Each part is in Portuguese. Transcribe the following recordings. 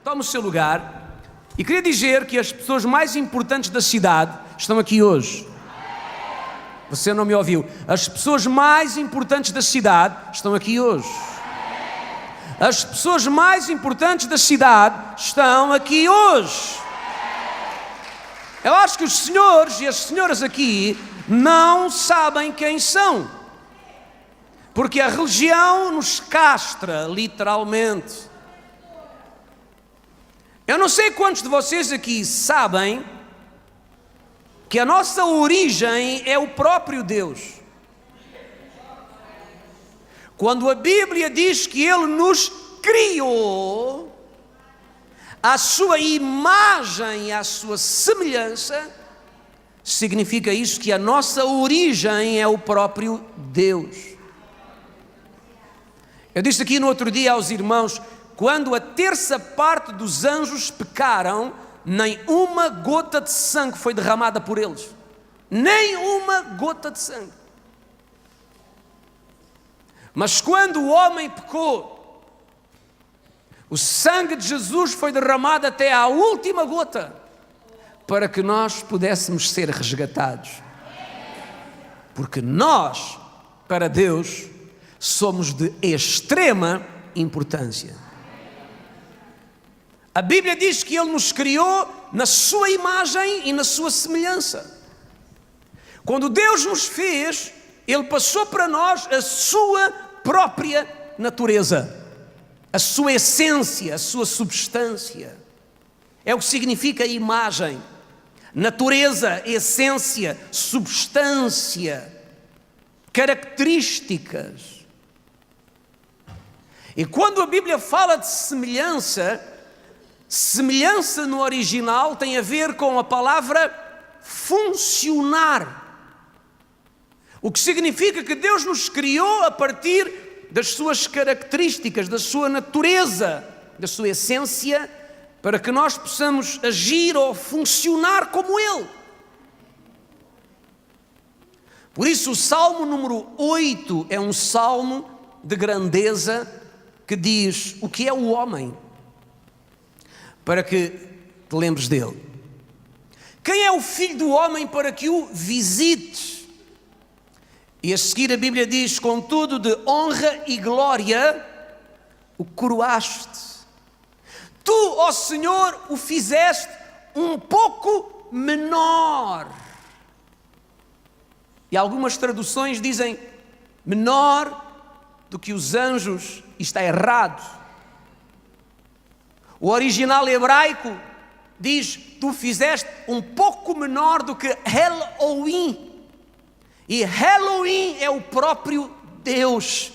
Tome o seu lugar. E queria dizer que as pessoas mais importantes da cidade estão aqui hoje. Você não me ouviu? As pessoas mais importantes da cidade estão aqui hoje. As pessoas mais importantes da cidade estão aqui hoje. Eu acho que os senhores e as senhoras aqui não sabem quem são. Porque a religião nos castra, literalmente. Eu não sei quantos de vocês aqui sabem que a nossa origem é o próprio Deus. Quando a Bíblia diz que Ele nos criou à sua imagem e à sua semelhança, significa isso que a nossa origem é o próprio Deus. Eu disse aqui no outro dia aos irmãos, quando a terça parte dos anjos pecaram, nem uma gota de sangue foi derramada por eles. Nem uma gota de sangue. Mas quando o homem pecou, o sangue de Jesus foi derramado até à última gota, para que nós pudéssemos ser resgatados. Porque nós, para Deus, somos de extrema importância. A Bíblia diz que Ele nos criou na sua imagem e na sua semelhança. Quando Deus nos fez, Ele passou para nós a sua própria natureza, a sua essência, a sua substância. É o que significa imagem, natureza, essência, substância, características. E quando a Bíblia fala de semelhança, semelhança no original tem a ver com a palavra funcionar. O que significa que Deus nos criou a partir das suas características, da sua natureza, da sua essência, para que nós possamos agir ou funcionar como Ele. Por isso o Salmo número 8 é um salmo de grandeza que diz o que é o homem, para que te lembres dele. Quem é o filho do homem para que o visites? E a seguir a Bíblia diz, contudo de honra e glória o coroaste. Tu, ó Senhor, o fizeste um pouco menor. E algumas traduções dizem menor do que os anjos. Isto está errado. O original hebraico diz, tu fizeste um pouco menor do que Elohim. E Elohim é o próprio Deus.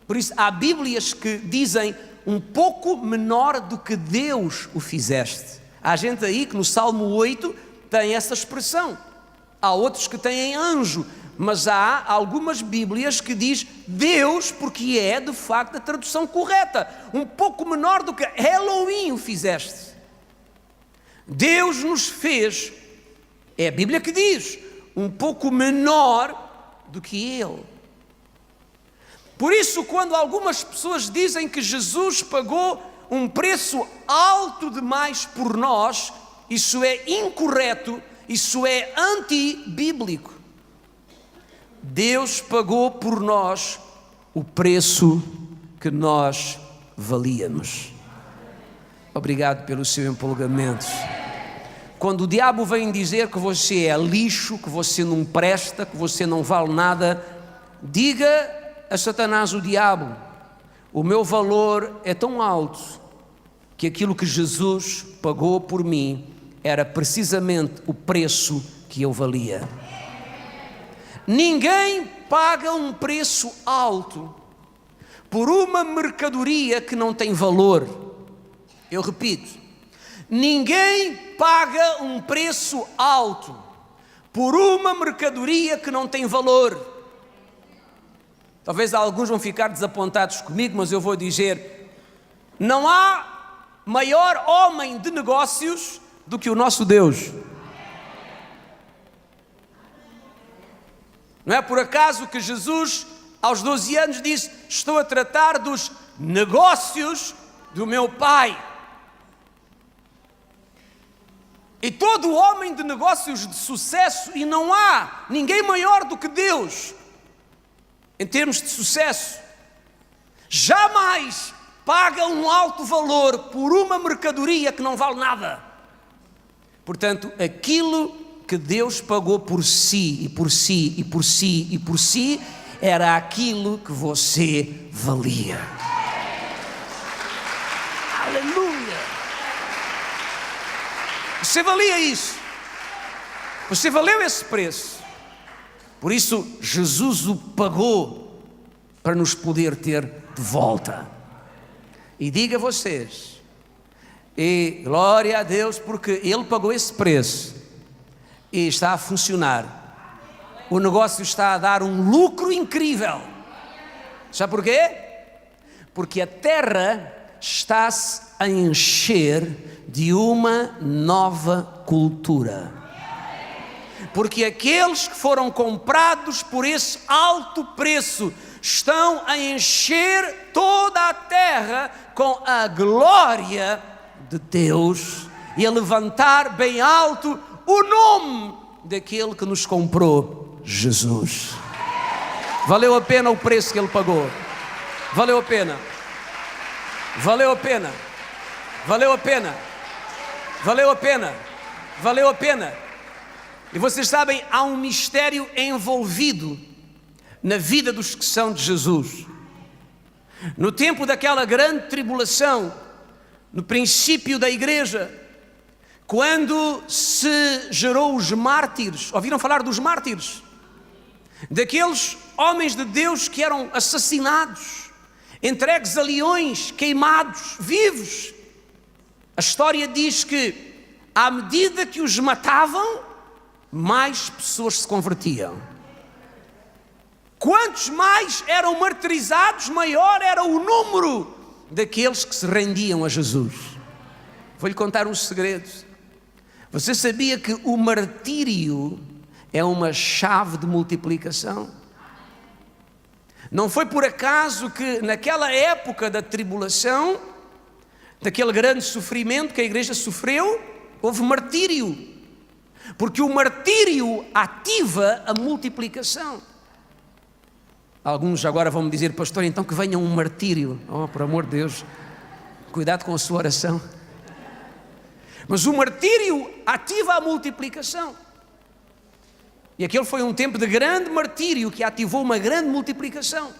Por isso há Bíblias que dizem um pouco menor do que Deus o fizeste. Há gente aí que no Salmo 8 tem essa expressão. Há outros que têm anjo. Mas há algumas Bíblias que diz Deus, porque é de facto a tradução correta. Um pouco menor do que Elohim o fizeste. Deus nos fez, é a Bíblia que diz, um pouco menor do que Ele. Por isso, quando algumas pessoas dizem que Jesus pagou um preço alto demais por nós, isso é incorreto, isso é antibíblico. Deus pagou por nós o preço que nós valíamos. Obrigado pelo seu empolgamento. Quando o diabo vem dizer que você é lixo, que você não presta, que você não vale nada, diga a Satanás, o diabo, o meu valor é tão alto que aquilo que Jesus pagou por mim era precisamente o preço que eu valia. Ninguém paga um preço alto por uma mercadoria que não tem valor. Eu repito, ninguém paga um preço alto por uma mercadoria que não tem valor. Talvez alguns vão ficar desapontados comigo, mas eu vou dizer, não há maior homem de negócios do que o nosso Deus. Não é por acaso que Jesus, aos 12 anos, disse, estou a tratar dos negócios do meu Pai. E todo homem de negócios de sucesso, e não há ninguém maior do que Deus em termos de sucesso, jamais paga um alto valor por uma mercadoria que não vale nada. Portanto, aquilo que Deus pagou por si, e por si, e por si, e por si, era aquilo que você valia. Aleluia! Você valia isso. Você valeu esse preço. Por isso, Jesus o pagou para nos poder ter de volta. E diga a vocês, e glória a Deus, porque Ele pagou esse preço e está a funcionar. O negócio está a dar um lucro incrível. Sabe porquê? Porque a terra está-se a encher de uma nova cultura. Porque aqueles que foram comprados por esse alto preço estão a encher toda a terra com a glória de Deus e a levantar bem alto o nome daquele que nos comprou, Jesus. Valeu a pena o preço que Ele pagou. Valeu a pena. Valeu a pena. Valeu a pena. Valeu a pena. Valeu a pena. E vocês sabem, há um mistério envolvido na vida dos que são de Jesus. No tempo daquela grande tribulação, no princípio da igreja, quando se gerou os mártires, ouviram falar dos mártires? Daqueles homens de Deus que eram assassinados, entregues a leões, queimados, vivos. A história diz que, à medida que os matavam, mais pessoas se convertiam. Quantos mais eram martirizados, maior era o número daqueles que se rendiam a Jesus. Vou-lhe contar um segredo. Você sabia que o martírio é uma chave de multiplicação? Não foi por acaso que naquela época da tribulação, daquele grande sofrimento que a igreja sofreu, houve martírio. Porque o martírio ativa a multiplicação. Alguns agora vão me dizer, pastor, então que venha um martírio. Oh, por amor de Deus, cuidado com a sua oração. Mas o martírio ativa a multiplicação. E aquele foi um tempo de grande martírio que ativou uma grande multiplicação.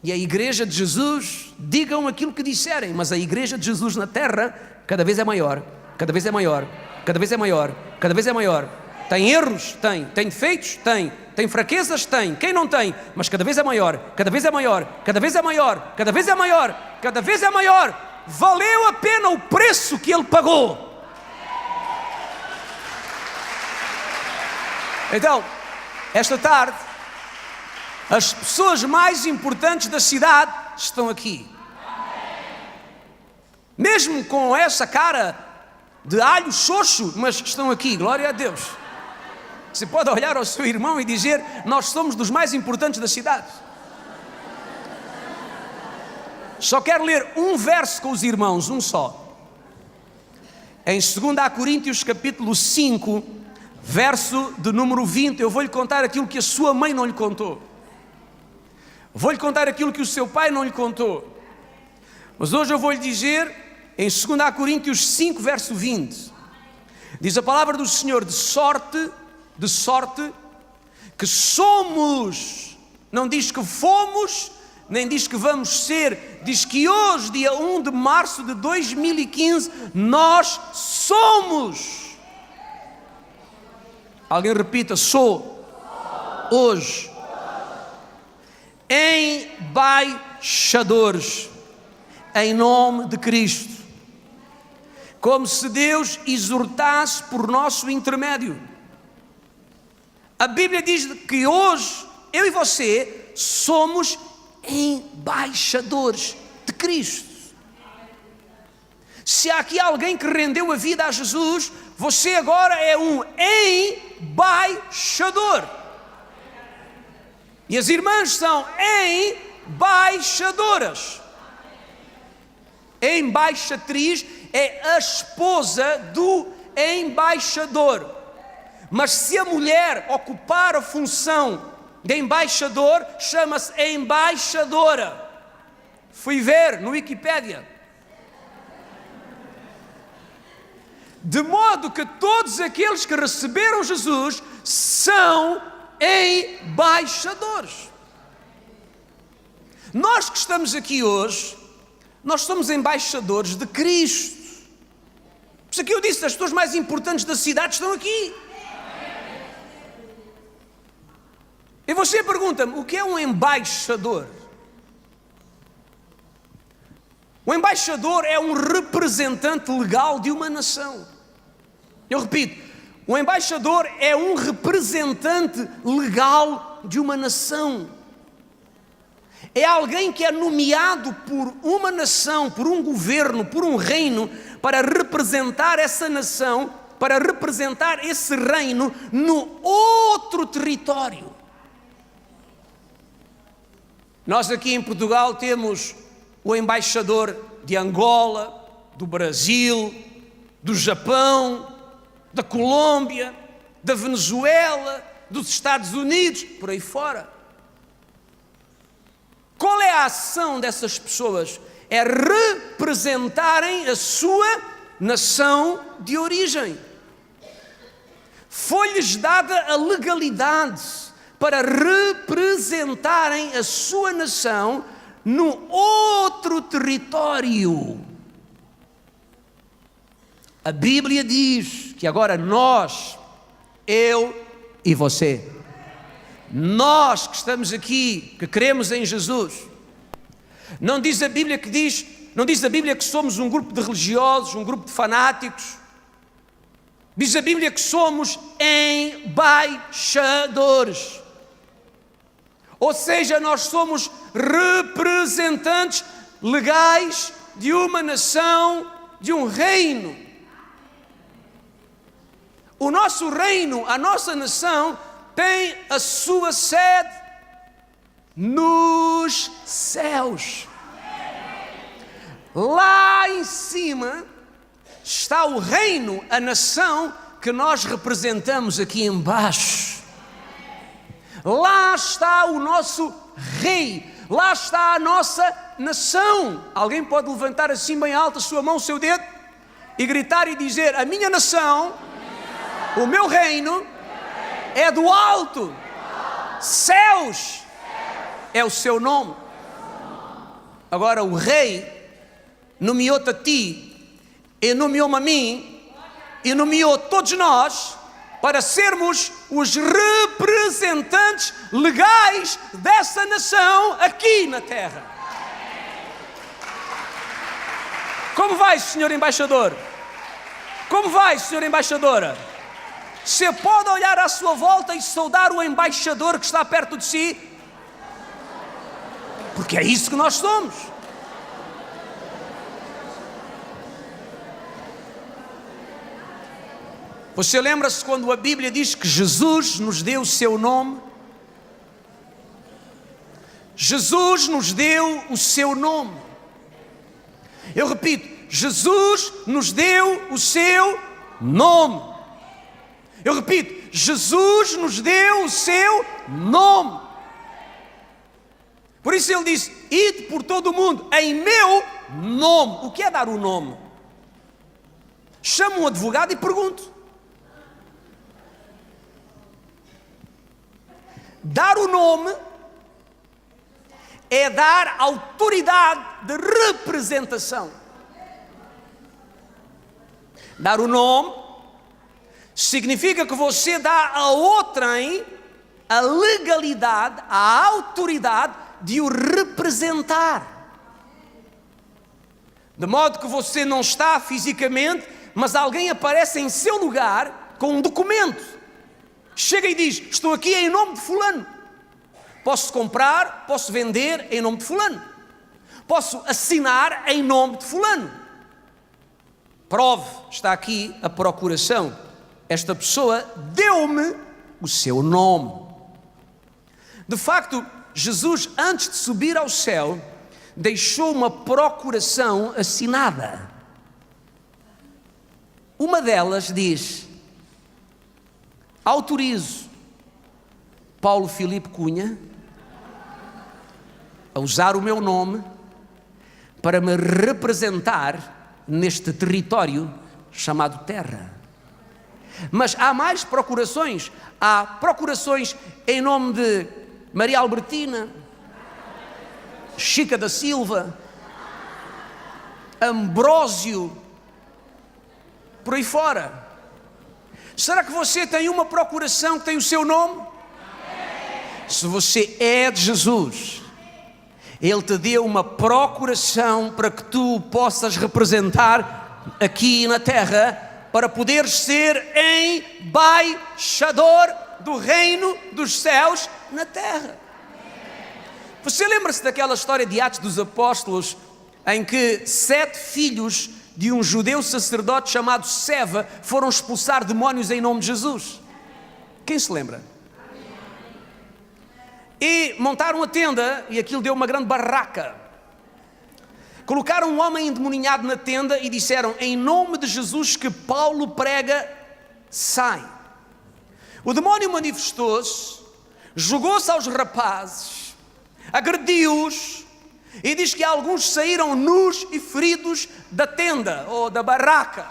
E a igreja de Jesus, digam aquilo que disserem, mas a igreja de Jesus na terra cada vez é maior, cada vez é maior, cada vez é maior, cada vez é maior. Tem erros? Tem. Tem defeitos? Tem. Tem fraquezas? Tem. Quem não tem? Mas cada vez é maior, cada vez é maior, cada vez é maior, cada vez é maior, cada vez é maior. Valeu a pena o preço que Ele pagou. Então, esta tarde, as pessoas mais importantes da cidade estão aqui. Mesmo com essa cara de alho xoxo, mas estão aqui, glória a Deus. Você pode olhar ao seu irmão e dizer, nós somos dos mais importantes da cidade. Só quero ler um verso com os irmãos, um só. Em 2 Coríntios capítulo 5, verso de número 20, eu vou-lhe contar aquilo que a sua mãe não lhe contou. Vou-lhe contar aquilo que o seu pai não lhe contou. Mas hoje eu vou-lhe dizer, em 2 Coríntios 5, verso 20, diz a palavra do Senhor, de sorte que somos, não diz que fomos, nem diz que vamos ser, diz que hoje, dia 1 de março de 2015, nós somos. Alguém repita, sou, hoje, embaixadores, em nome de Cristo, como se Deus exortasse por nosso intermédio. A Bíblia diz que hoje, eu e você, somos embaixadores de Cristo. Se há aqui alguém que rendeu a vida a Jesus, você agora é um embaixador. E as irmãs são embaixadoras. A embaixatriz é a esposa do embaixador. Mas se a mulher ocupar a função de embaixador, chama-se embaixadora. Fui ver no Wikipédia. De modo que todos aqueles que receberam Jesus são embaixadores. Nós que estamos aqui hoje, nós somos embaixadores de Cristo. Por isso aqui eu disse, as pessoas mais importantes da cidade estão aqui. E você pergunta-me, o que é um embaixador? O embaixador é um representante legal de uma nação. Eu repito, o embaixador é um representante legal de uma nação. É alguém que é nomeado por uma nação, por um governo, por um reino, para representar essa nação, para representar esse reino no outro território. Nós aqui em Portugal temos o embaixador de Angola, do Brasil, do Japão, da Colômbia, da Venezuela, dos Estados Unidos, por aí fora. Qual é a ação dessas pessoas? É representarem a sua nação de origem. Foi-lhes dada a legalidade para representarem a sua nação no outro território. A Bíblia diz que agora nós, eu e você, nós que estamos aqui, que cremos em Jesus, não diz a Bíblia que somos um grupo de religiosos, um grupo de fanáticos. Diz a Bíblia que somos embaixadores. Ou seja, nós somos representantes legais de uma nação, de um reino. O nosso reino, a nossa nação, tem a sua sede nos céus. Lá em cima está o reino, a nação que nós representamos aqui embaixo. Lá está o nosso rei, lá está a nossa nação. Alguém pode levantar assim bem alto a sua mão, o seu dedo, e gritar e dizer: a minha nação, o meu reino é do alto, céus é o seu nome. Agora o rei nomeou-te a ti, e nomeou-me a mim, e nomeou todos nós para sermos os representantes legais dessa nação aqui na terra. Como vai, senhor embaixador? Como vai, senhora embaixadora? Você pode olhar à sua volta e saudar o embaixador que está perto de si? Porque é isso que nós somos. Você lembra-se quando a Bíblia diz que Jesus nos deu o seu nome? Jesus nos deu o seu nome. Eu repito, Jesus nos deu o seu nome. Eu repito, Jesus nos deu o seu nome. Por isso ele disse: ide por todo o mundo em meu nome. O que é dar o nome? Chamo um advogado e pergunto. Dar o nome é dar autoridade de representação. Dar o nome significa que você dá a outrem a legalidade, a autoridade de o representar. De modo que você não está fisicamente, mas alguém aparece em seu lugar com um documento. Chega e diz: estou aqui em nome de fulano. Posso comprar, posso vender em nome de fulano. Posso assinar em nome de fulano. Prove, está aqui a procuração. Esta pessoa deu-me o seu nome. De facto, Jesus, antes de subir ao céu, deixou uma procuração assinada. Uma delas diz: autorizo Paulo Filipe Cunha a usar o meu nome para me representar neste território chamado terra. Mas há mais procurações. Há procurações em nome de Maria Albertina, Chica da Silva, Ambrósio, por aí fora. Será que você tem uma procuração que tem o seu nome? Se você é de Jesus, Ele te deu uma procuração para que tu possas representar aqui na terra, para poderes ser embaixador do reino dos céus na terra. Você lembra-se daquela história de Atos dos Apóstolos, em que 7 filhos de um judeu sacerdote chamado Seva foram expulsar demónios em nome de Jesus? Quem se lembra? E montaram a tenda, e aquilo deu uma grande barraca. Colocaram um homem endemoninhado na tenda e disseram: em nome de Jesus que Paulo prega, sai. O demónio manifestou-se, jogou-se aos rapazes, agrediu-os, e diz que alguns saíram nus e feridos da tenda ou da barraca.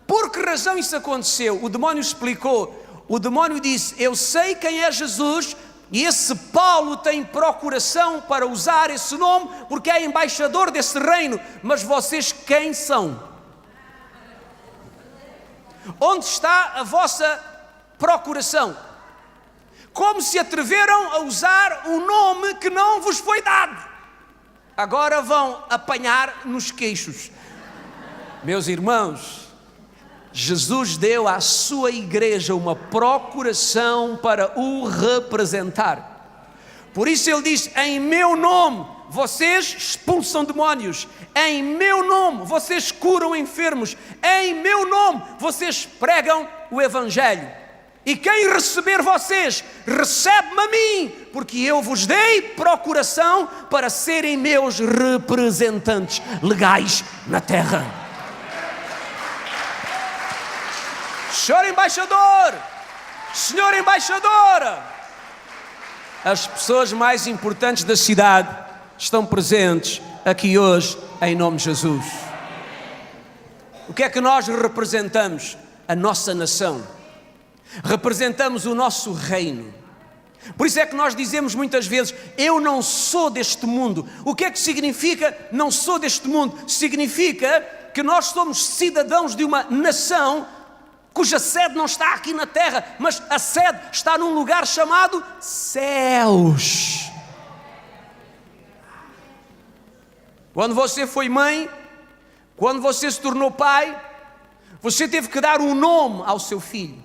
Por que razão isso aconteceu? O demónio explicou. O demónio disse: eu sei quem é Jesus, e esse Paulo tem procuração para usar esse nome, porque é embaixador desse reino. Mas vocês quem são? Onde está a vossa procuração? Como se atreveram a usar um nome que não vos foi dado? Agora vão apanhar nos queixos. Meus irmãos, Jesus deu à sua igreja uma procuração para o representar. Por isso ele diz: em meu nome vocês expulsam demónios, em meu nome vocês curam enfermos, em meu nome vocês pregam o evangelho. E quem receber vocês, recebe-me a mim, porque eu vos dei procuração para serem meus representantes legais na terra. Senhor embaixador, senhora embaixadora, as pessoas mais importantes da cidade estão presentes aqui hoje em nome de Jesus. O que é que nós representamos? A nossa nação. Representamos o nosso reino. Por isso é que nós dizemos muitas vezes: eu não sou deste mundo. O que é que significa não sou deste mundo? Significa que nós somos cidadãos de uma nação cuja sede não está aqui na terra, mas a sede está num lugar chamado céus. Quando você foi mãe, quando você se tornou pai, você teve que dar um nome ao seu filho.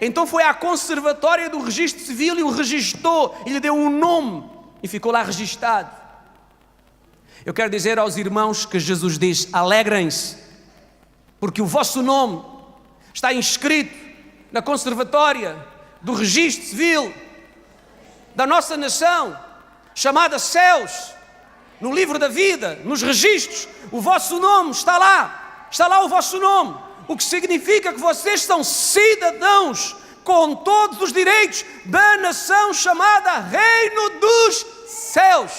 Então foi à conservatória do registro civil e o registou, e lhe deu um nome e ficou lá registado. Eu quero dizer aos irmãos que Jesus diz: alegrem-se, porque o vosso nome está inscrito na conservatória do registro civil da nossa nação, chamada céus, no livro da vida, nos registros. O vosso nome está lá o vosso nome, o que significa que vocês são cidadãos com todos os direitos da nação chamada Reino dos Céus.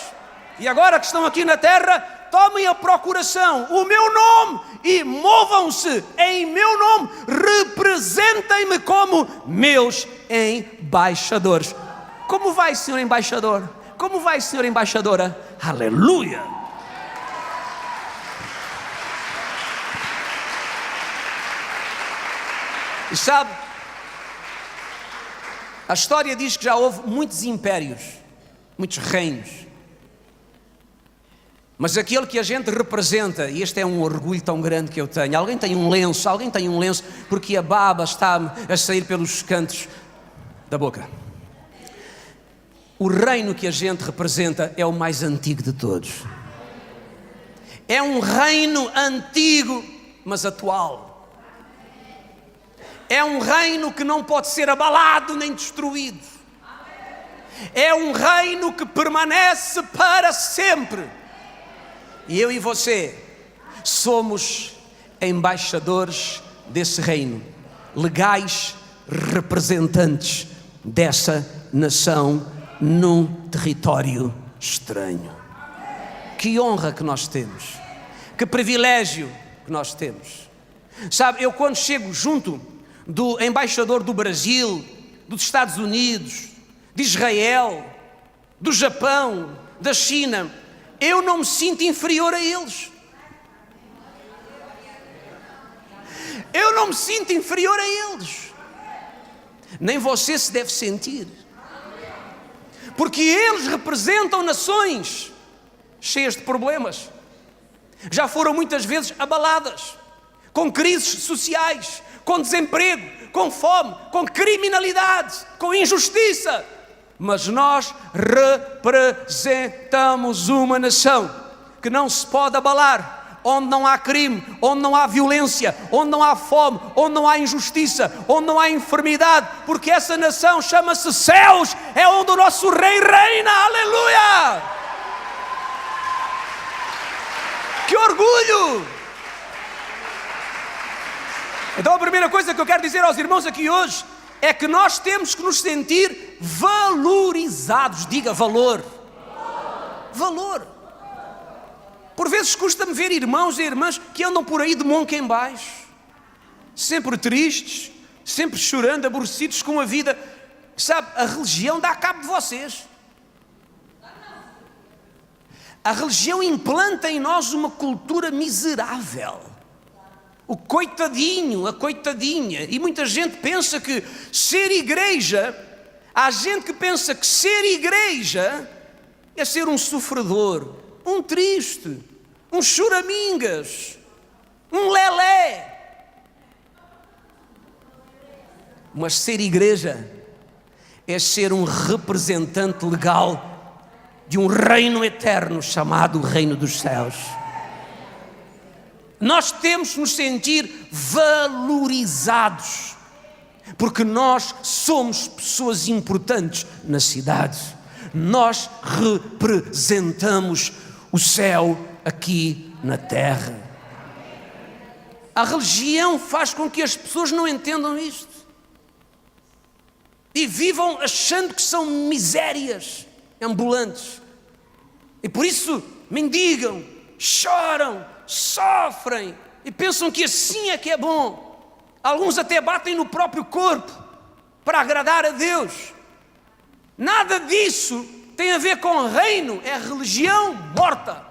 E agora que estão aqui na terra, tomem a procuração, o meu nome, e movam-se em meu nome, representem-me como meus embaixadores. Como vai, senhor embaixador? Como vai, senhora embaixadora? Aleluia! E sabe, a história diz que já houve muitos impérios, muitos reinos, mas aquele que a gente representa, e este é um orgulho tão grande que eu tenho. Alguém tem um lenço, porque a baba está a sair pelos cantos da boca. O reino que a gente representa é o mais antigo de todos. É um reino antigo, mas atual. É um reino que não pode ser abalado nem destruído. É um reino que permanece para sempre. E eu e você somos embaixadores desse reino, legais representantes dessa nação num território estranho. Que honra que nós temos, que privilégio que nós temos. Sabe, eu quando chego junto do embaixador do Brasil, dos Estados Unidos, de Israel, do Japão, da China, eu não me sinto inferior a eles. Eu não me sinto inferior a eles. Nem você se deve sentir. Porque eles representam nações cheias de problemas. Já foram muitas vezes abaladas, com crises sociais, com desemprego, com fome, com criminalidade, com injustiça. Mas nós representamos uma nação que não se pode abalar, onde não há crime, onde não há violência, onde não há fome, onde não há injustiça, onde não há enfermidade, porque essa nação chama-se céus, é onde o nosso rei reina. Aleluia! Que orgulho! Então a primeira coisa que eu quero dizer aos irmãos aqui hoje é que nós temos que nos sentir valorizados. Diga valor. Valor. Por vezes custa-me ver irmãos e irmãs que andam por aí de monca em baixo, sempre tristes, sempre chorando, aborrecidos com a vida. Sabe, a religião dá cabo de vocês. A religião implanta em nós uma cultura miserável. O coitadinho, a coitadinha. E muita gente pensa que ser igreja, há gente que pensa que ser igreja é ser um sofredor, um triste, um choramingas, um lelé. Mas ser igreja é ser um representante legal de um reino eterno chamado Reino dos Céus. Nós temos que nos sentir valorizados, porque nós somos pessoas importantes na cidade. Nós representamos o céu aqui na terra. A religião faz com que as pessoas não entendam isto e vivam achando que são misérias ambulantes, e por isso mendigam, choram, sofrem e pensam que assim é que é bom. Alguns até batem no próprio corpo para agradar a Deus. Nada disso tem a ver com reino. É religião morta,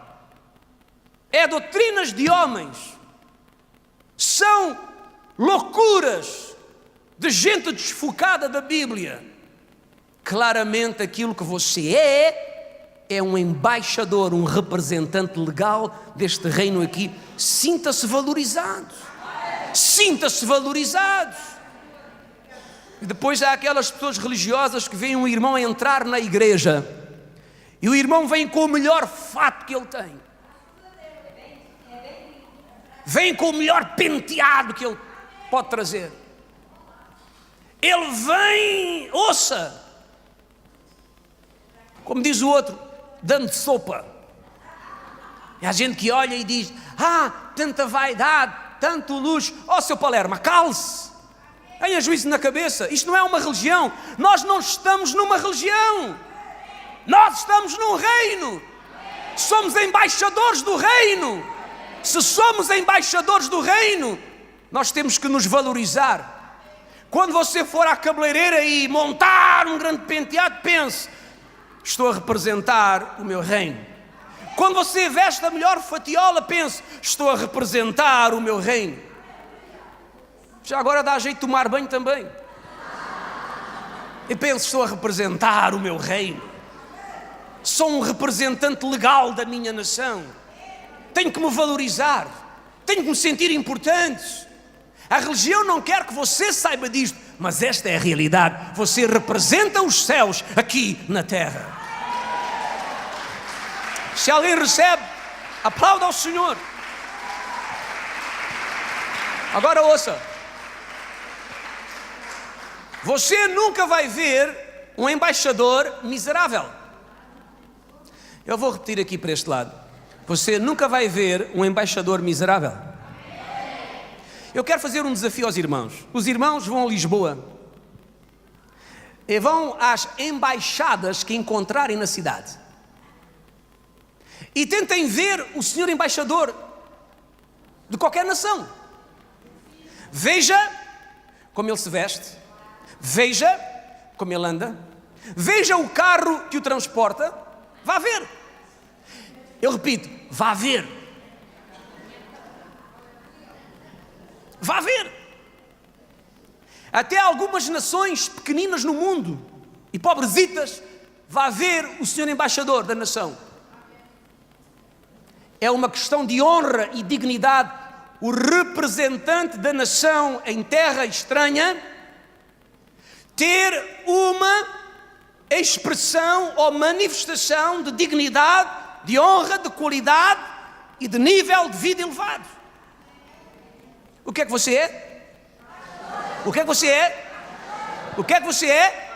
é doutrinas de homens, são loucuras de gente desfocada da Bíblia. Claramente aquilo que você é um embaixador, um representante legal deste reino aqui. Sinta-se valorizado. Sinta-se valorizado. E depois há aquelas pessoas religiosas que veem um irmão entrar na igreja e o irmão vem com o melhor fato que ele tem, vem com o melhor penteado que ele pode trazer. Ele vem, ouça, como diz o outro, dando sopa. E há gente que olha e diz: tanta vaidade, tanto luxo. Seu Palermo, cale-se, tenha juízo na cabeça. Isto não é uma religião. Nós não estamos numa religião, nós estamos num reino. Somos embaixadores do reino. Se somos embaixadores do reino, nós temos que nos valorizar. Quando você for à cabeleireira e montar um grande penteado, pense: estou a representar o meu reino. Quando você veste a melhor fatiola, pense: estou a representar o meu reino. Já agora dá jeito de tomar banho também. E pense: estou a representar o meu reino. Sou um representante legal da minha nação. Tenho que me valorizar. Tenho que me sentir importante. A religião não quer que você saiba disto, mas esta é a realidade. Você representa os céus aqui na terra. Se alguém recebe, aplauda ao Senhor. Agora ouça. Você nunca vai ver um embaixador miserável. Eu vou repetir aqui para este lado. Você nunca vai ver um embaixador miserável. Eu quero fazer um desafio aos irmãos. Os irmãos vão a Lisboa e vão às embaixadas que encontrarem na cidade e tentem ver o senhor embaixador de qualquer nação. Veja como ele se veste, veja como ele anda, veja o carro que o transporta, vá ver. Eu repito, vá ver. Vá ver. Até algumas nações pequeninas no mundo e pobrezitas, vá ver o senhor embaixador da nação. É uma questão de honra e dignidade. O representante da nação em terra estranha ter uma expressão ou manifestação de dignidade, de honra, de qualidade e de nível de vida elevado. O que é que você é? O que é que você é? O que é que você é?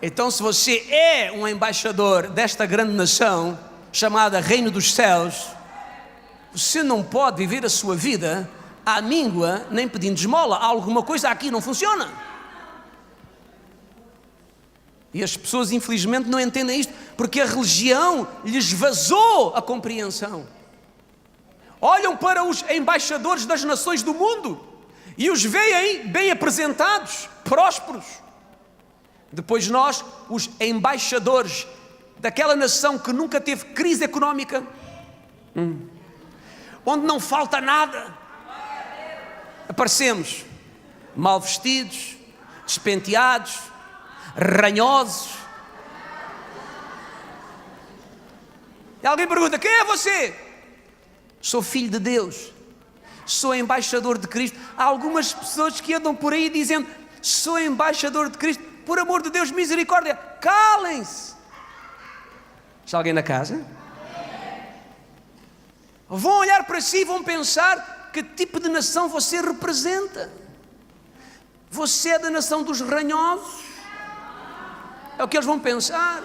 Então, se você é um embaixador desta grande nação chamada Reino dos Céus, você não pode viver a sua vida à míngua nem pedindo esmola. Alguma coisa aqui não funciona. E as pessoas infelizmente não entendem isto, porque a religião lhes vazou a compreensão. Olham para os embaixadores das nações do mundo e os veem bem apresentados, prósperos. Depois nós, os embaixadores daquela nação que nunca teve crise económica, onde não falta nada, aparecemos mal vestidos, despenteados, ranhosos. E alguém pergunta: quem é você? Sou filho de Deus, sou embaixador de Cristo. Há algumas pessoas que andam por aí dizendo: sou embaixador de Cristo. Por amor de Deus, misericórdia, calem-se. Está alguém na casa? Vão olhar para si e vão pensar que tipo de nação você representa. Você é da nação dos ranhosos? É o que eles vão pensar.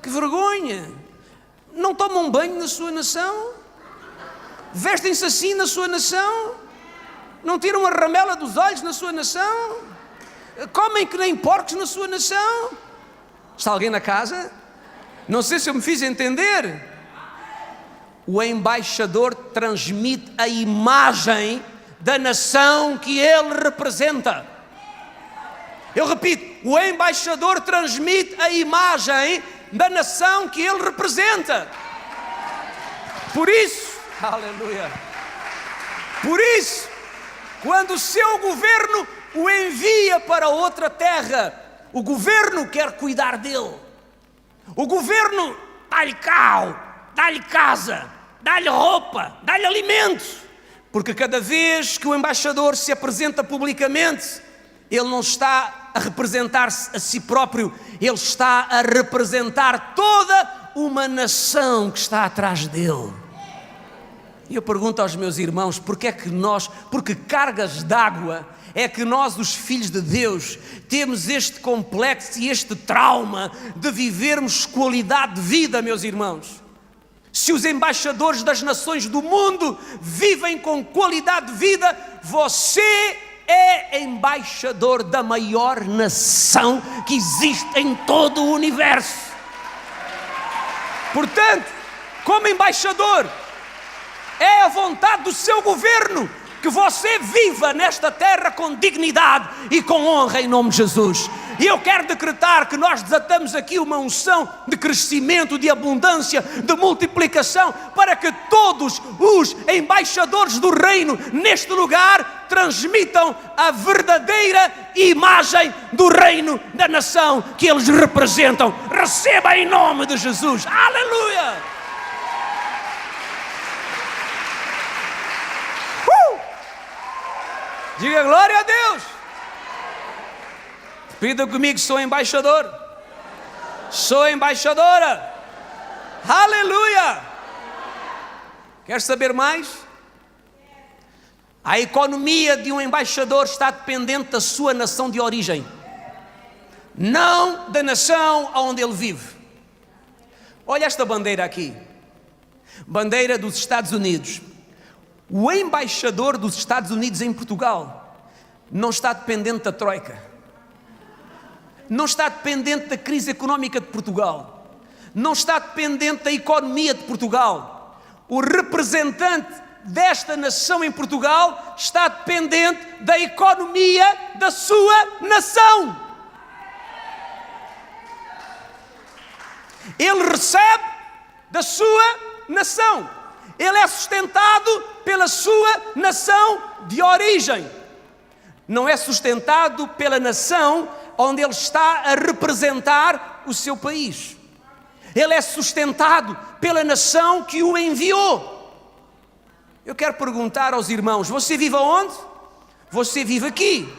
Que vergonha! Não tomam banho na sua nação? Vestem-se assim na sua nação? Não tiram a ramela dos olhos na sua nação? Comem que nem porcos na sua nação? Está alguém na casa? Não sei se eu me fiz entender. O embaixador transmite a imagem da nação que ele representa. Eu repito, o embaixador transmite a imagem da nação que ele representa. Por isso, aleluia, por isso, quando o seu governo o envia para outra terra, o governo quer cuidar dele. O governo dá-lhe carro, dá-lhe casa, dá-lhe roupa, dá-lhe alimentos, porque cada vez que o embaixador se apresenta publicamente, ele não está a representar-se a si próprio, ele está a representar toda uma nação que está atrás dele. E eu pergunto aos meus irmãos, porque cargas d'água é que nós, os filhos de Deus, temos este complexo e este trauma de vivermos qualidade de vida, meus irmãos? Se os embaixadores das nações do mundo vivem com qualidade de vida, você é embaixador da maior nação que existe em todo o universo. Portanto, como embaixador, é a vontade do seu governo que você viva nesta terra com dignidade e com honra em nome de Jesus. E eu quero decretar que nós desatamos aqui uma unção de crescimento, de abundância, de multiplicação, para que todos os embaixadores do reino neste lugar transmitam a verdadeira imagem do reino da nação que eles representam. Receba em nome de Jesus. Aleluia! Diga glória a Deus. Repita comigo: sou embaixador. Sou embaixadora. Aleluia. Quer saber mais? A economia de um embaixador está dependente da sua nação de origem, não da nação onde ele vive. Olha esta bandeira aqui. Bandeira dos Estados Unidos. O embaixador dos Estados Unidos em Portugal não está dependente da Troika, não está dependente da crise económica de Portugal, não está dependente da economia de Portugal. O representante desta nação em Portugal está dependente da economia da sua nação. Ele recebe da sua nação. Ele é sustentado pela sua nação de origem. Não é sustentado pela nação onde ele está a representar o seu país. Ele é sustentado pela nação que o enviou. Eu quero perguntar aos irmãos: você vive aonde? Você vive aqui.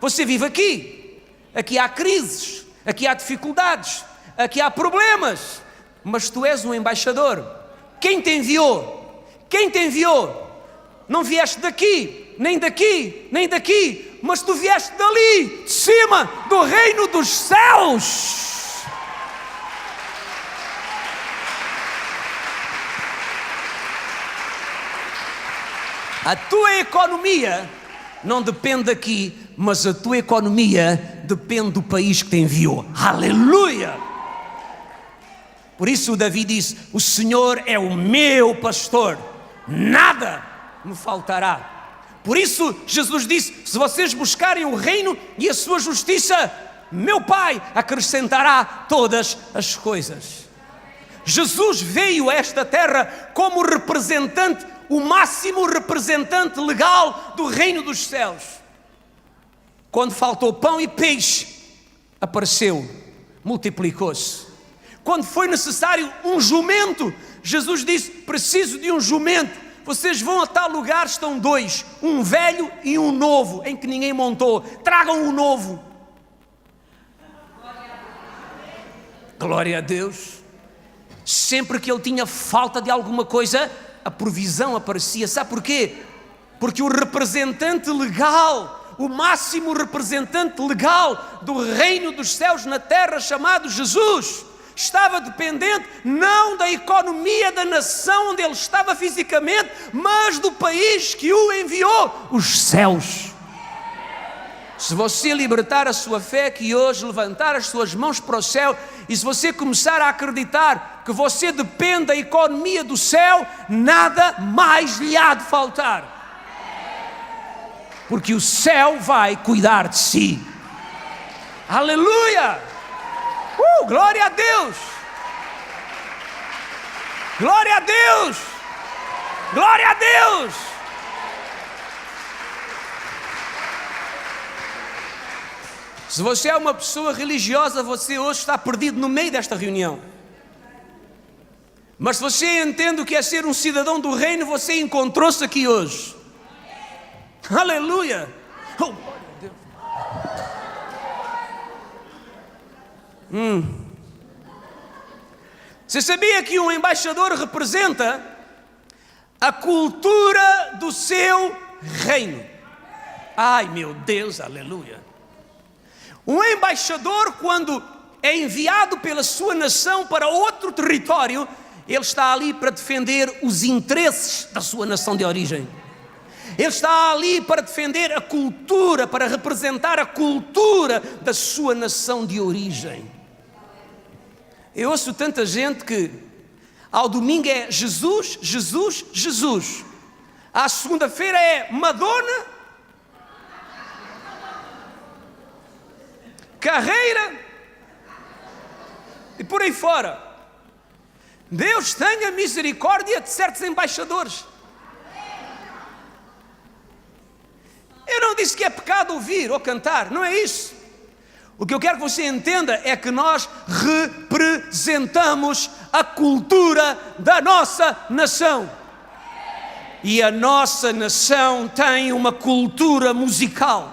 Você vive aqui. Aqui há crises, aqui há dificuldades, aqui há problemas, mas tu és um embaixador. Quem te enviou? Quem te enviou? Não vieste daqui, nem daqui, nem daqui, mas tu vieste dali, de cima, do reino dos céus. A tua economia não depende daqui, mas a tua economia depende do país que te enviou. Aleluia! Por isso Davi disse: o Senhor é o meu pastor, nada me faltará. Por isso Jesus disse: se vocês buscarem o reino e a sua justiça, meu Pai acrescentará todas as coisas. Jesus veio a esta terra como representante, o máximo representante legal do reino dos céus. Quando faltou pão e peixe, apareceu, multiplicou-se. Quando foi necessário um jumento, Jesus disse: preciso de um jumento. Vocês vão a tal lugar, estão dois, um velho e um novo, em que ninguém montou. Tragam o novo. Glória a Deus. Sempre que ele tinha falta de alguma coisa, a provisão aparecia. Sabe porquê? Porque o representante legal, o máximo representante legal do reino dos céus na terra, chamado Jesus, estava dependente não da economia da nação onde ele estava fisicamente, mas do país que o enviou, os céus. Se você libertar a sua fé aqui hoje, levantar as suas mãos para o céu, e se você começar a acreditar que você depende da economia do céu, nada mais lhe há de faltar, porque o céu vai cuidar de si. Aleluia! Glória a Deus! Glória a Deus! Glória a Deus! Se você é uma pessoa religiosa, você hoje está perdido no meio desta reunião. Mas se você entende o que é ser um cidadão do reino, você encontrou-se aqui hoje. Aleluia! Oh, glória a Deus! Você sabia que um embaixador representa a cultura do seu reino? Ai, meu Deus, aleluia! Um embaixador, quando é enviado pela sua nação para outro território, ele está ali para defender os interesses da sua nação de origem. Ele está ali para defender a cultura, para representar a cultura da sua nação de origem. Eu ouço tanta gente que ao domingo é Jesus, Jesus, Jesus. À segunda-feira é Madonna, carreira e por aí fora. Deus tenha misericórdia de certos embaixadores. Eu não disse que é pecado ouvir ou cantar, não é isso. O que eu quero que você entenda é que nós representamos a cultura da nossa nação. E a nossa nação tem uma cultura musical.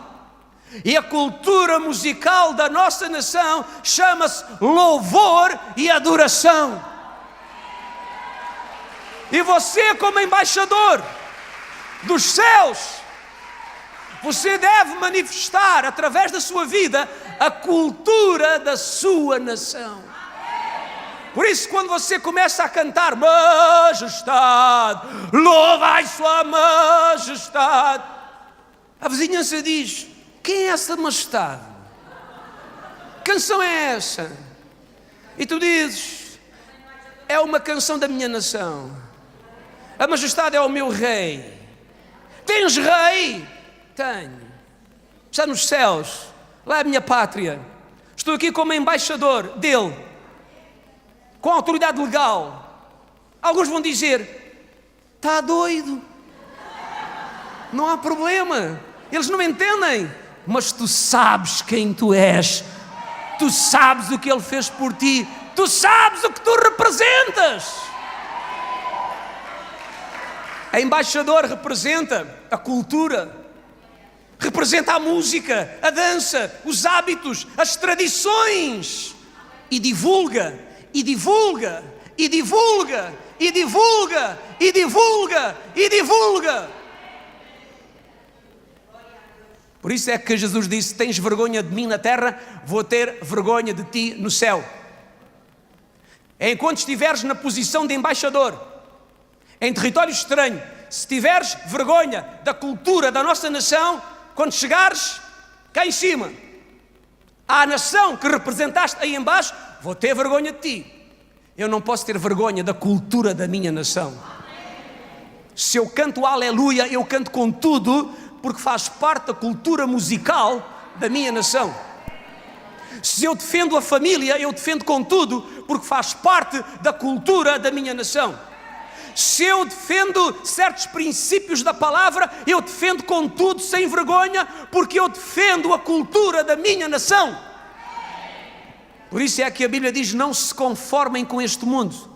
E a cultura musical da nossa nação chama-se louvor e adoração. E você, como embaixador dos céus, você deve manifestar através da sua vida a cultura da sua nação. Por isso, quando você começa a cantar majestade, louvai sua majestade, a vizinhança diz: quem é essa majestade? Que canção é essa? E tu dizes: é uma canção da minha nação. A majestade é o meu rei. Tens rei? Tenho. Está nos céus. Lá é a minha pátria. Estou aqui como embaixador dele, com autoridade legal. Alguns vão dizer: está doido. Não há problema. Eles não entendem. Mas tu sabes quem tu és. Tu sabes o que Ele fez por ti. Tu sabes o que tu representas. A embaixador representa a cultura, representa a música, a dança, os hábitos, as tradições. E divulga, e divulga, e divulga, e divulga, e divulga, e divulga. Por isso é que Jesus disse: tens vergonha de mim na terra, vou ter vergonha de ti no céu. Enquanto estiveres na posição de embaixador, em território estranho, se tiveres vergonha da cultura da nossa nação, quando chegares cá em cima, à nação que representaste aí embaixo, vou ter vergonha de ti. Eu não posso ter vergonha da cultura da minha nação. Se eu canto aleluia, eu canto com tudo, porque faz parte da cultura musical da minha nação. Se eu defendo a família, eu defendo com tudo, porque faz parte da cultura da minha nação. Se eu defendo certos princípios da palavra, eu defendo com tudo, sem vergonha, porque eu defendo a cultura da minha nação. Por isso é que a Bíblia diz: não se conformem com este mundo.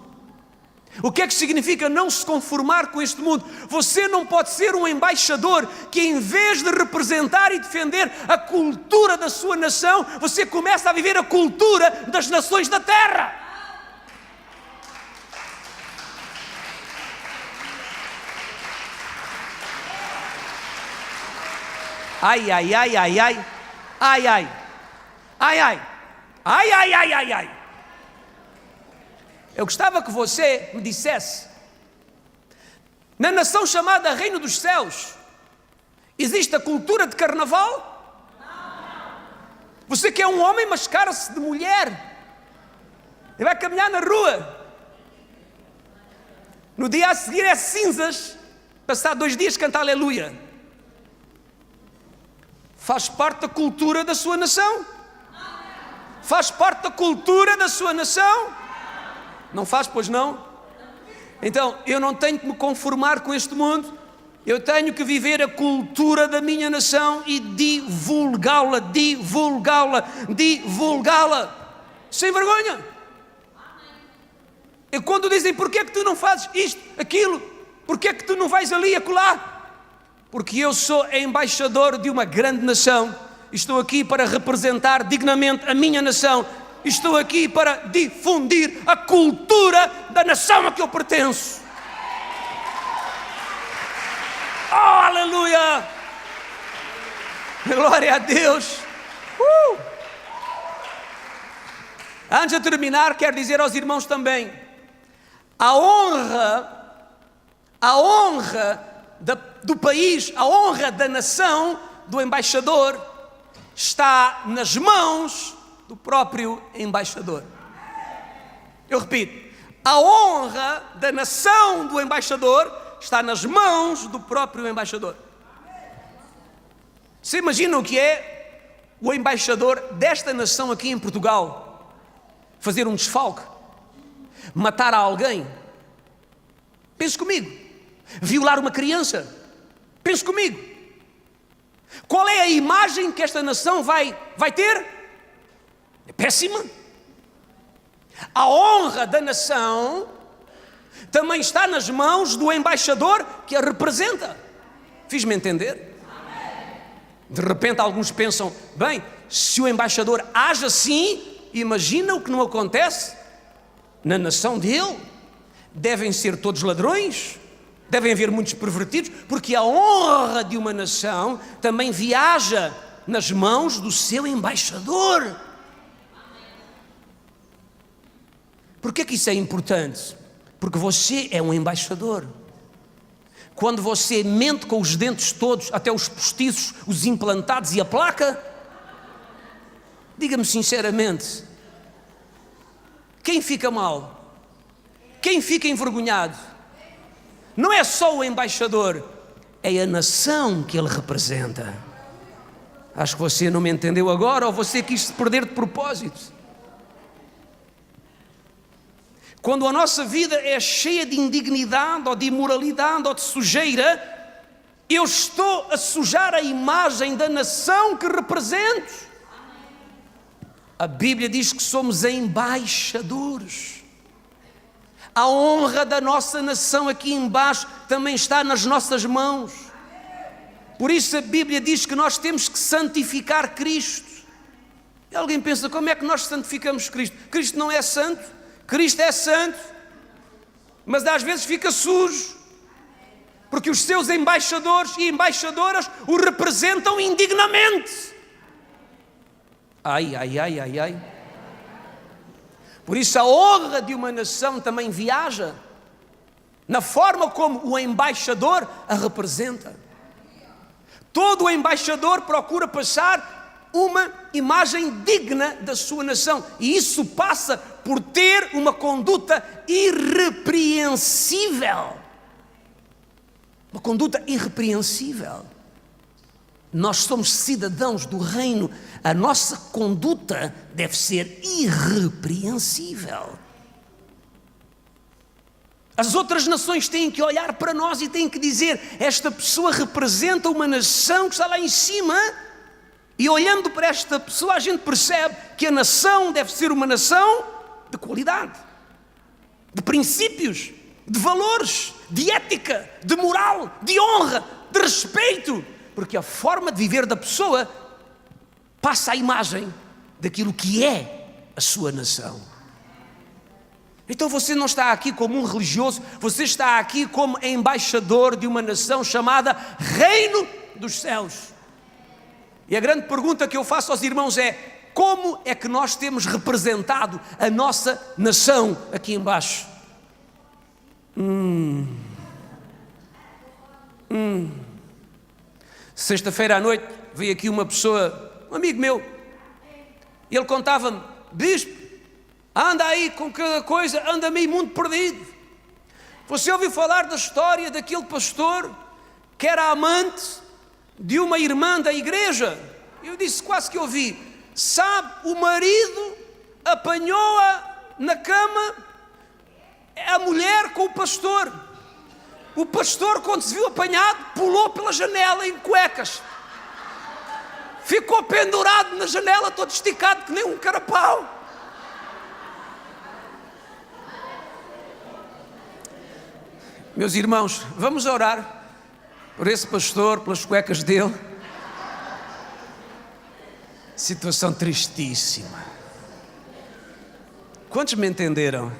O que é que significa não se conformar com este mundo? Você não pode ser um embaixador que, em vez de representar e defender a cultura da sua nação, você começa a viver a cultura das nações da terra. Ai, ai, ai, ai, ai, ai, ai, ai, ai, ai, ai, ai, ai, ai. Eu gostava que você me dissesse: na nação chamada Reino dos Céus, existe a cultura de carnaval? Você que é um homem, mascara-se de mulher e vai caminhar na rua. No dia a seguir é cinzas, passar 2 dias canta aleluia. Faz parte da cultura da sua nação? Faz parte da cultura da sua nação? Não faz, pois não? Então, eu não tenho que me conformar com este mundo. Eu tenho que viver a cultura da minha nação e divulgá-la, divulgá-la, divulgá-la. Sem vergonha. E quando dizem: porquê é que tu não fazes isto, aquilo? Porquê é que tu não vais ali, acolá? Porque eu sou embaixador de uma grande nação. Estou aqui para representar dignamente a minha nação. Estou aqui para difundir a cultura da nação a que eu pertenço. Oh, aleluia! Glória a Deus! Antes de terminar, quero dizer aos irmãos também: a honra do país, a honra da nação, do embaixador, está nas mãos do próprio embaixador. Eu repito: a honra da nação do embaixador está nas mãos do próprio embaixador. Você imagina o que é o embaixador desta nação aqui em Portugal fazer um desfalque, matar alguém? Pense comigo. Violar uma criança? Pense comigo. Qual é a imagem que esta nação vai ter? É péssima. A honra da nação também está nas mãos do embaixador que a representa. Fiz-me entender? De repente alguns pensam: bem, se o embaixador age assim, imagina o que não acontece na nação dele. Devem ser todos ladrões, devem haver muitos pervertidos, porque a honra de uma nação também viaja nas mãos do seu embaixador. Por que isso é importante? Porque você é um embaixador. Quando você mente com os dentes todos, até os postiços, os implantados e a placa, diga-me sinceramente, quem fica mal? Quem fica envergonhado? Não é só o embaixador, é a nação que ele representa. Acho que você não me entendeu agora, ou você quis se perder de propósito. Quando a nossa vida é cheia de indignidade, ou de imoralidade, ou de sujeira, eu estou a sujar a imagem da nação que represento. A Bíblia diz que somos embaixadores. A honra da nossa nação aqui embaixo também está nas nossas mãos. Por isso a Bíblia diz que nós temos que santificar Cristo. E alguém pensa, como é que nós santificamos Cristo? Cristo não é santo? Cristo é santo, mas às vezes fica sujo, porque os seus embaixadores e embaixadoras o representam indignamente. Ai. Por isso a honra de uma nação também viaja na forma como o embaixador a representa. Todo o embaixador procura passar uma imagem digna da sua nação, e isso passa por ter uma conduta irrepreensível. Uma conduta irrepreensível. Nós somos cidadãos do reino, a nossa conduta deve ser irrepreensível. As outras nações têm que olhar para nós e têm que dizer, esta pessoa representa uma nação que está lá em cima. E olhando para esta pessoa, a gente percebe que a nação deve ser uma nação de qualidade, de princípios, de valores, de ética, de moral, de honra, de respeito, porque a forma de viver da pessoa passa a imagem daquilo que é a sua nação. Então você não está aqui como um religioso, você está aqui como embaixador de uma nação chamada Reino dos Céus. E a grande pergunta que eu faço aos irmãos é, como é que nós temos representado a nossa nação aqui embaixo? Sexta-feira à noite veio aqui uma pessoa, um amigo meu, e ele contava-me, bispo, anda aí com cada coisa, anda meio mundo perdido. Você ouviu falar da história daquele pastor que era amante de uma irmã da igreja? Eu disse, quase que ouvi. Sabe, o marido apanhou-a na cama, a mulher com o pastor. O pastor, quando se viu apanhado, pulou pela janela em cuecas. Ficou pendurado na janela, todo esticado que nem um carapau. Meus irmãos, vamos orar por esse pastor, pelas cuecas dele. Situação tristíssima. Quantos me entenderam?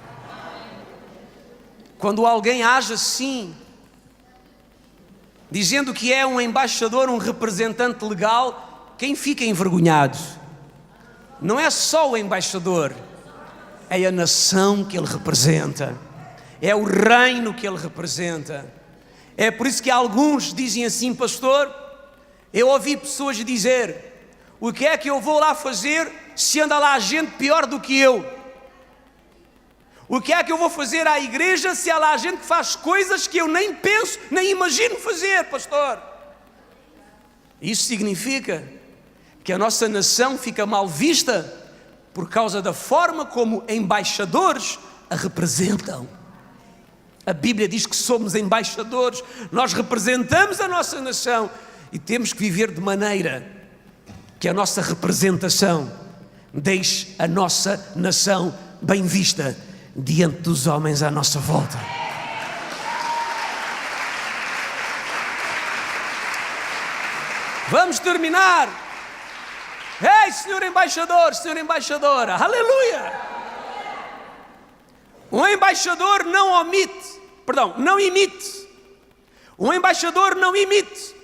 Quando alguém age assim, dizendo que é um embaixador, um representante legal, quem fica envergonhado não é só o embaixador, é a nação que ele representa, é o reino que ele representa. É por isso que alguns dizem assim, pastor, eu ouvi pessoas dizer, o que é que eu vou lá fazer se anda lá gente pior do que eu? O que é que eu vou fazer à igreja se há lá gente que faz coisas que eu nem penso, nem imagino fazer, pastor? Isso significa que a nossa nação fica mal vista por causa da forma como embaixadores a representam. A Bíblia diz que somos embaixadores, nós representamos a nossa nação e temos que viver de maneira que a nossa representação deixe a nossa nação bem vista diante dos homens à nossa volta. Vamos terminar. Ei, senhor embaixador, senhora embaixadora, aleluia! Um embaixador não imite. Um embaixador não imite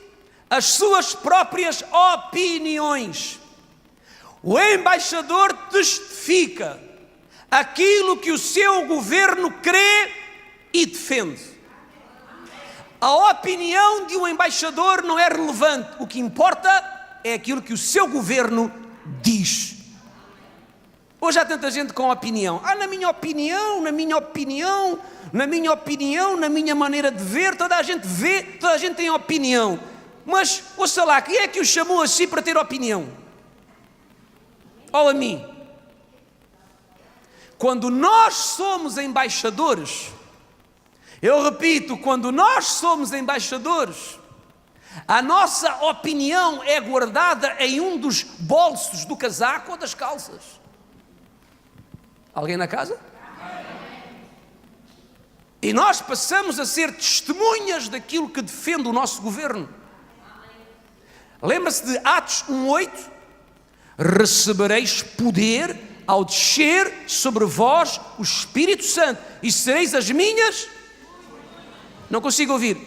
as suas próprias opiniões. O embaixador testifica aquilo que o seu governo crê e defende. A opinião de um embaixador não é relevante. O que importa é aquilo que o seu governo diz. Hoje há tanta gente com opinião. Na minha opinião, na minha opinião, na minha opinião, na minha maneira de ver, toda a gente vê, toda a gente tem opinião. Mas, ouça lá, quem é que o chamou assim para ter opinião? Ou a mim? Quando nós somos embaixadores, eu repito, quando nós somos embaixadores, a nossa opinião é guardada em um dos bolsos do casaco ou das calças. Alguém na casa? E nós passamos a ser testemunhas daquilo que defende o nosso governo. Lembra-se de Atos 1:8? Recebereis poder ao descer sobre vós o Espírito Santo e sereis as minhas... Não consigo ouvir.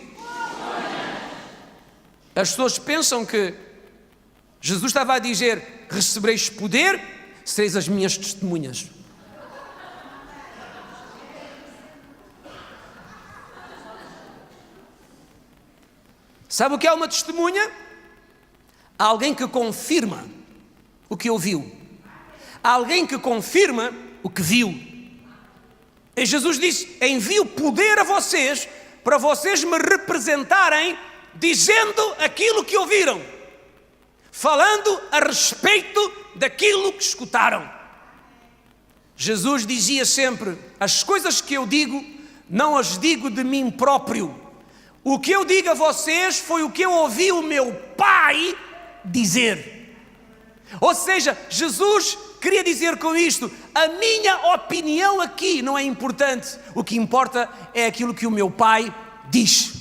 As pessoas pensam que Jesus estava a dizer: recebereis poder, sereis as minhas testemunhas. Sabe o que é uma testemunha? Alguém que confirma o que ouviu. Alguém que confirma o que viu. E Jesus disse: envio poder a vocês para vocês me representarem dizendo aquilo que ouviram, falando a respeito daquilo que escutaram. Jesus dizia sempre: as coisas que eu digo, não as digo de mim próprio. O que eu digo a vocês foi o que eu ouvi o meu Pai dizer. Ou seja, Jesus queria dizer com isto: a minha opinião aqui não é importante. O que importa é aquilo que o meu Pai diz.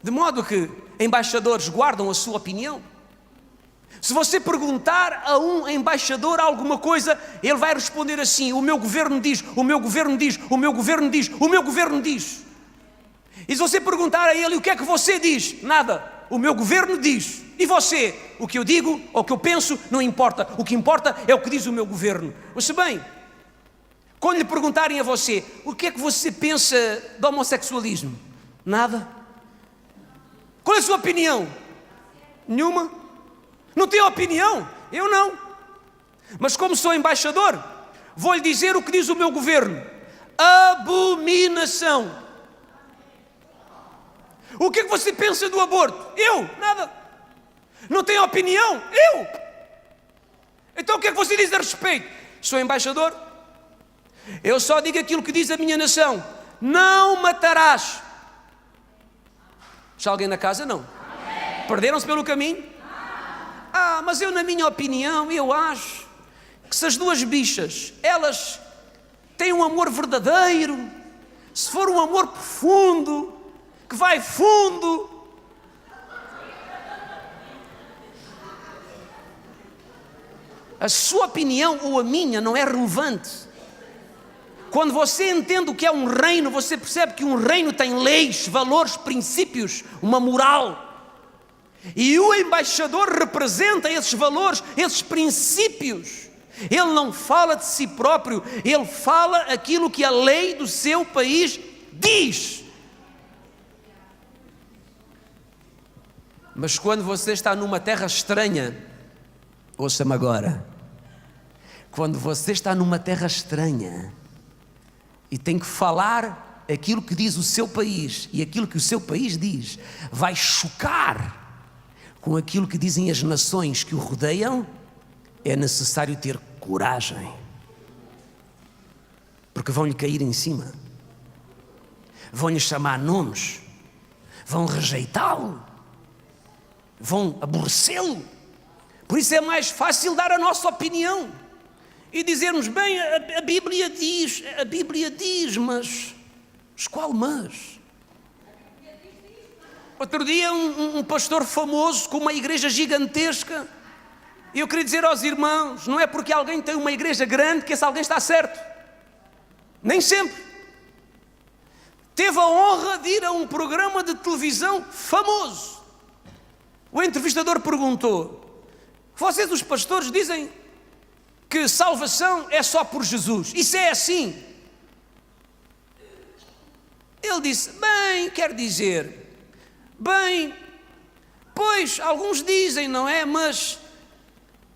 De modo que embaixadores guardam a sua opinião. Se você perguntar a um embaixador alguma coisa, ele vai responder assim: o meu governo diz, o meu governo diz, o meu governo diz, o meu governo diz. E se você perguntar a ele: o que é que você diz? Nada. O meu governo diz. E você? O que eu digo ou o que eu penso não importa. O que importa é o que diz o meu governo. Ouça bem, quando lhe perguntarem a você: o que é que você pensa do homossexualismo? Nada. Qual é a sua opinião? Nenhuma. Não tem opinião? Eu não. Mas como sou embaixador, vou-lhe dizer o que diz o meu governo: abominação. O que é que você pensa do aborto? Eu? Nada. Não tem opinião? Eu? Então o que é que você diz a respeito? Sou embaixador. Eu só digo aquilo que diz a minha nação: não matarás. Já alguém na casa? Não. Perderam-se pelo caminho? Mas eu, na minha opinião, eu acho que se as duas bichas, elas têm um amor verdadeiro, se for um amor profundo, que vai fundo, a sua opinião ou a minha não é relevante. Quando você entende o que é um reino, você percebe que um reino tem leis, valores, princípios, uma moral. E o embaixador representa esses valores, esses princípios. Ele não fala de si próprio, ele fala aquilo que a lei do seu país diz. Mas quando você está numa terra estranha, ouça-me agora, quando você está numa terra estranha e tem que falar aquilo que diz o seu país, e aquilo que o seu país diz vai chocar com aquilo que dizem as nações que o rodeiam, é necessário ter coragem, porque vão-lhe cair em cima, vão-lhe chamar nomes, vão rejeitá-lo, vão aborrecê-lo. Por isso é mais fácil dar a nossa opinião e dizermos: bem, a Bíblia diz, mas qual mas? Outro dia um pastor famoso com uma igreja gigantesca, e eu queria dizer aos irmãos: não é porque alguém tem uma igreja grande que esse alguém está certo, nem sempre. Teve a honra de ir a um programa de televisão famoso. O entrevistador perguntou: vocês os pastores dizem que salvação é só por Jesus. Isso é assim. Ele disse, bem, quer dizer, bem, pois, alguns dizem, não é? Mas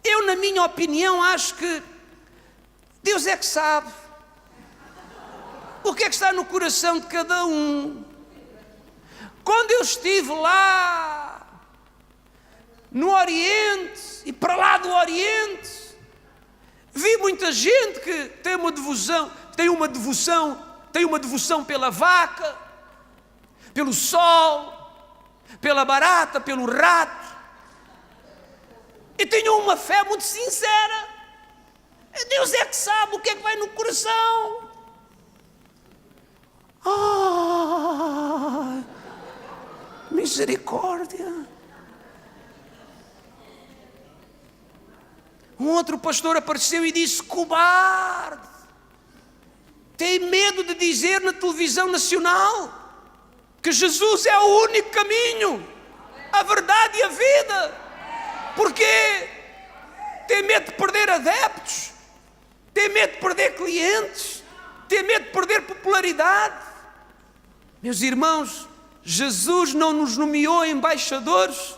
eu, na minha opinião, acho que Deus é que sabe o que é que está no coração de cada um. Quando eu estive lá no Oriente e para lá do Oriente, vi muita gente que tem uma devoção pela vaca, pelo sol, pela barata, pelo rato, e tinham uma fé muito sincera. Deus é que sabe o que é que vai no coração. Misericórdia. Um outro pastor apareceu e disse, cobarde, tem medo de dizer na televisão nacional que Jesus é o único caminho, a verdade e a vida. Porquê? Tem medo de perder adeptos, tem medo de perder clientes, tem medo de perder popularidade. Meus irmãos, Jesus não nos nomeou embaixadores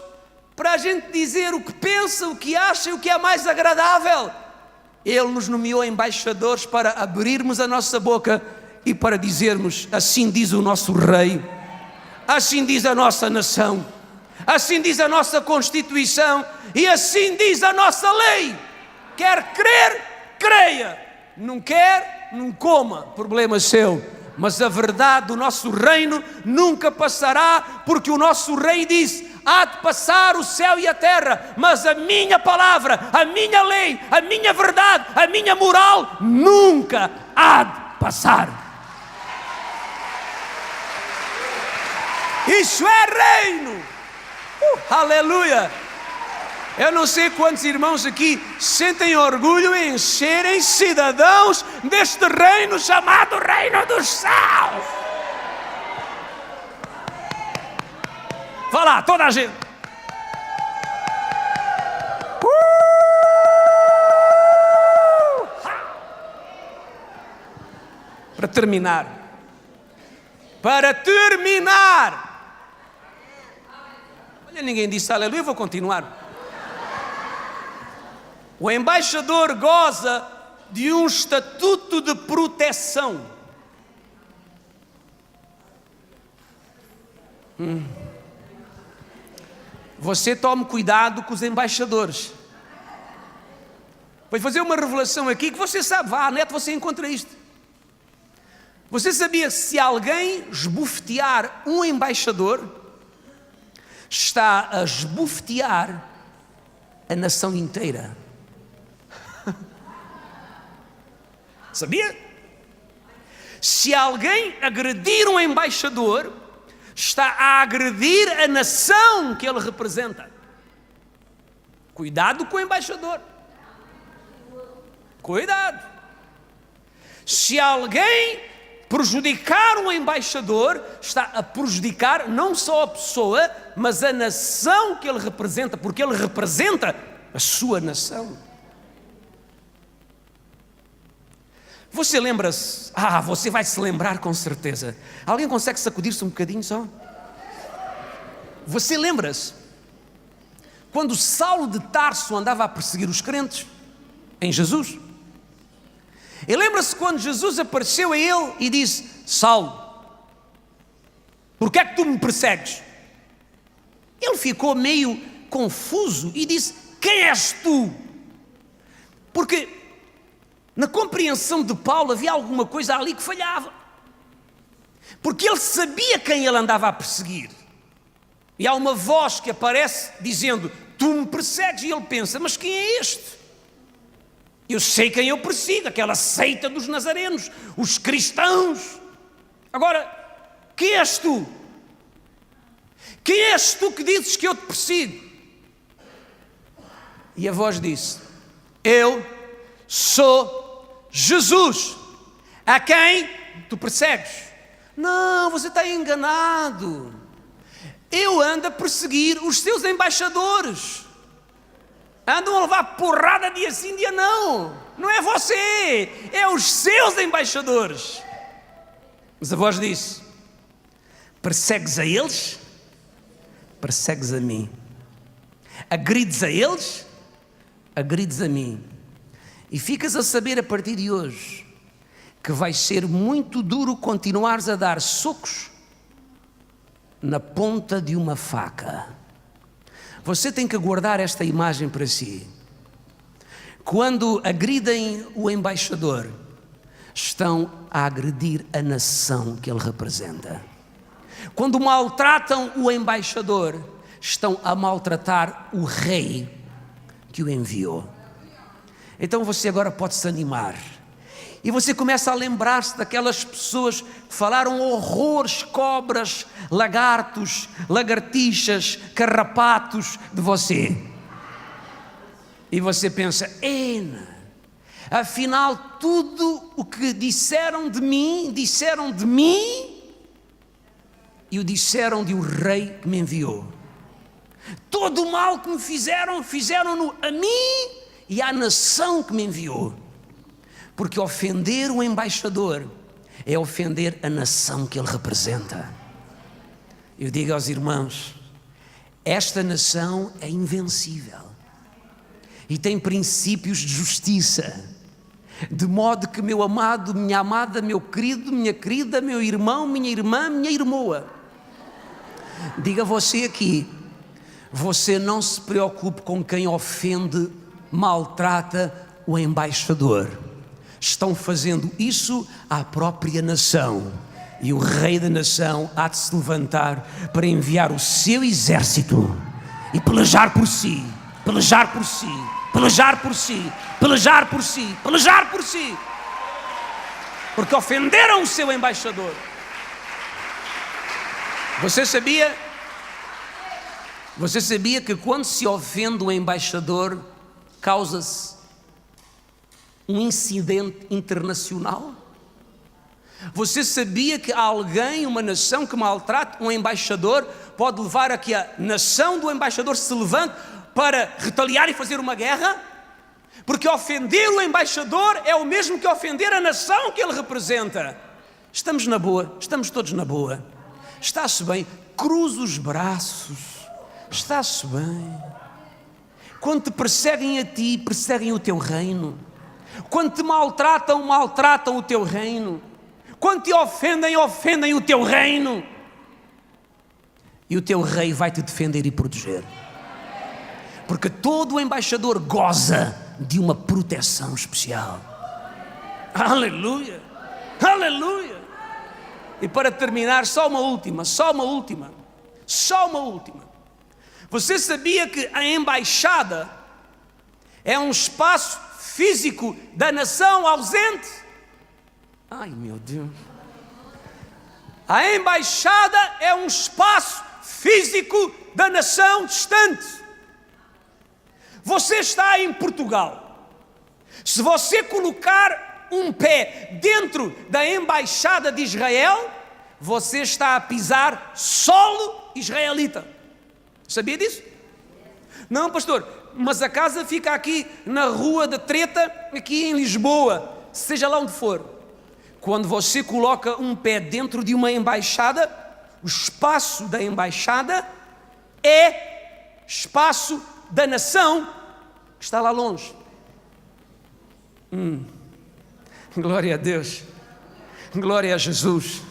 para a gente dizer o que pensa, o que acha e o que é mais agradável. Ele nos nomeou embaixadores para abrirmos a nossa boca e para dizermos, assim diz o nosso rei, assim diz a nossa nação, assim diz a nossa Constituição e assim diz a nossa lei. Quer crer, creia. Não quer, não coma. Problema seu. Mas a verdade do nosso reino nunca passará, porque o nosso rei disse, há de passar o céu e a terra, mas a minha palavra, a minha lei, a minha verdade, a minha moral nunca há de passar. Isso é reino. Aleluia. Eu não sei quantos irmãos aqui sentem orgulho em serem cidadãos deste reino chamado Reino dos Céus. Vá lá, toda a gente. Para terminar. Olha, ninguém disse aleluia, eu vou continuar. O embaixador goza de um estatuto de proteção. Você tome cuidado com os embaixadores. Vou fazer uma revelação aqui que você sabe, vá à net, você encontra isto. Você sabia que se alguém esbofetear um embaixador, está a esbofetear a nação inteira? Sabia? Se alguém agredir um embaixador, está a agredir a nação que ele representa. Cuidado com o embaixador. Cuidado. Se alguém prejudicar um embaixador, está a prejudicar não só a pessoa, mas a nação que ele representa, porque ele representa a sua nação. Você lembra-se? Você vai se lembrar com certeza. Alguém consegue sacudir-se um bocadinho só? Você lembra-se? Quando Saulo de Tarso andava a perseguir os crentes em Jesus? E lembra-se quando Jesus apareceu a ele e disse, Saulo, por que é que tu me persegues? Ele ficou meio confuso e disse, quem és tu? Porque na compreensão de Paulo havia alguma coisa ali que falhava. Porque ele sabia quem ele andava a perseguir. E há uma voz que aparece dizendo, tu me persegues. E ele pensa, mas quem é este? Eu sei quem eu persigo, aquela seita dos nazarenos, os cristãos. Agora, quem és tu? Quem és tu que dizes que eu te persigo? E a voz disse, eu sou Jesus, a quem tu persegues. Não, você está enganado. Eu ando a perseguir os seus embaixadores. Andam a levar porrada dia sim, dia não. Não é você, é os seus embaixadores. Mas a voz disse: persegues a eles, persegues a mim. Agrides a eles, agrides a mim. E ficas a saber a partir de hoje que vai ser muito duro continuares a dar socos na ponta de uma faca. Você tem que guardar esta imagem para si. Quando agridem o embaixador, estão a agredir a nação que ele representa. Quando maltratam o embaixador, estão a maltratar o rei que o enviou. Então você agora pode se animar. E você começa a lembrar-se daquelas pessoas que falaram horrores, cobras, lagartos, lagartixas, carrapatos de você. E você pensa: afinal tudo o que disseram de mim e o disseram de o rei que me enviou. Todo o mal que me fizeram-no a mim e à nação que me enviou. Porque ofender o embaixador é ofender a nação que ele representa. Eu digo aos irmãos: esta nação é invencível e tem princípios de justiça, de modo que, meu amado, minha amada, meu querido, minha querida, meu irmão, minha irmã, minha irmoa, diga você aqui: você não se preocupe com quem ofende, maltrata o embaixador. Estão fazendo isso à própria nação, e o rei da nação há de se levantar para enviar o seu exército e pelejar por si, pelejar por si, pelejar por si, pelejar por si, pelejar por si, porque ofenderam o seu embaixador. Você sabia que quando se ofende o embaixador, causa-se um incidente internacional? Você sabia que alguém, uma nação que maltrata um embaixador, pode levar a que a nação do embaixador se levante para retaliar e fazer uma guerra? Porque ofender o embaixador é o mesmo que ofender a nação que ele representa. Estamos na boa, estamos todos na boa. Está-se bem, cruza os braços, está-se bem. Quando te perseguem a ti, perseguem o teu reino. Quando te maltratam, maltratam o teu reino. Quando te ofendem, ofendem o teu reino. E o teu rei vai te defender e proteger. Porque todo o embaixador goza de uma proteção especial. Aleluia! Aleluia! E para terminar, só uma última. Você sabia que a embaixada é um espaço físico da nação ausente? Ai, meu Deus. A embaixada é um espaço físico da nação distante. Você está em Portugal. Se você colocar um pé dentro da embaixada de Israel, você está a pisar solo israelita. Sabia disso? Não, pastor, mas a casa fica aqui na Rua da Treta, aqui em Lisboa, seja lá onde for. Quando você coloca um pé dentro de uma embaixada, o espaço da embaixada é espaço da nação que está lá longe. Glória a Deus, glória a Jesus.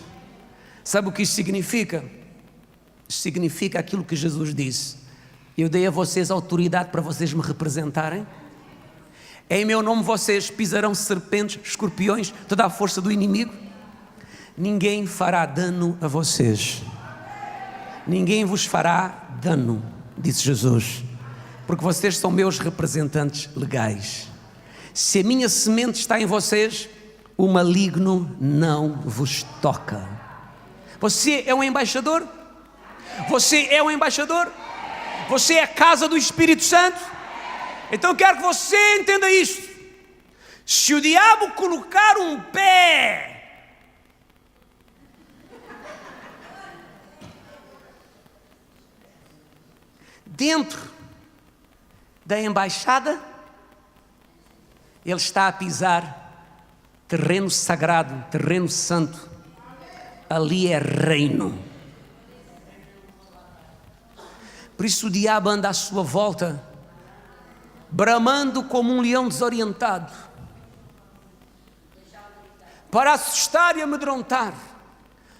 Sabe o que isso significa? Isso significa aquilo que Jesus disse: eu dei a vocês autoridade para vocês me representarem. Em meu nome vocês pisarão serpentes, escorpiões, toda a força do inimigo. Ninguém fará dano a vocês. Ninguém vos fará dano, disse Jesus, porque vocês são meus representantes legais. Se a minha semente está em vocês, o maligno não vos toca. Você é um embaixador? Você é um embaixador? Você é a casa do Espírito Santo? Então quero que você entenda isto. Se o diabo colocar um pé dentro da embaixada, Ele está a pisar terreno sagrado, terreno santo. Ali é reino. Por isso o diabo anda à sua volta, bramando como um leão desorientado, para assustar e amedrontar.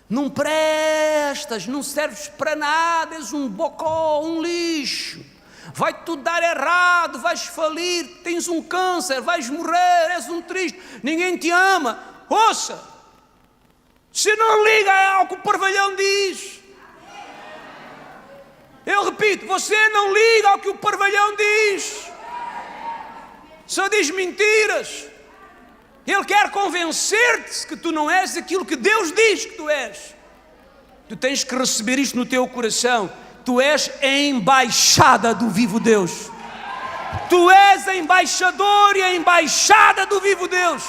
Não prestas, não serves para nada, és um bocó, um lixo, vai tudo dar errado, vais falir, tens um câncer, vais morrer, és um triste, ninguém te ama. Ouça, você não liga ao que o parvalhão diz. Eu repito, você não liga ao que o parvalhão diz. Só diz mentiras. Ele quer convencer-te que tu não és aquilo que Deus diz que tu és. Tu tens que receber isto no teu coração. Tu és a embaixada do vivo Deus. Tu és a embaixador e a embaixada do vivo Deus.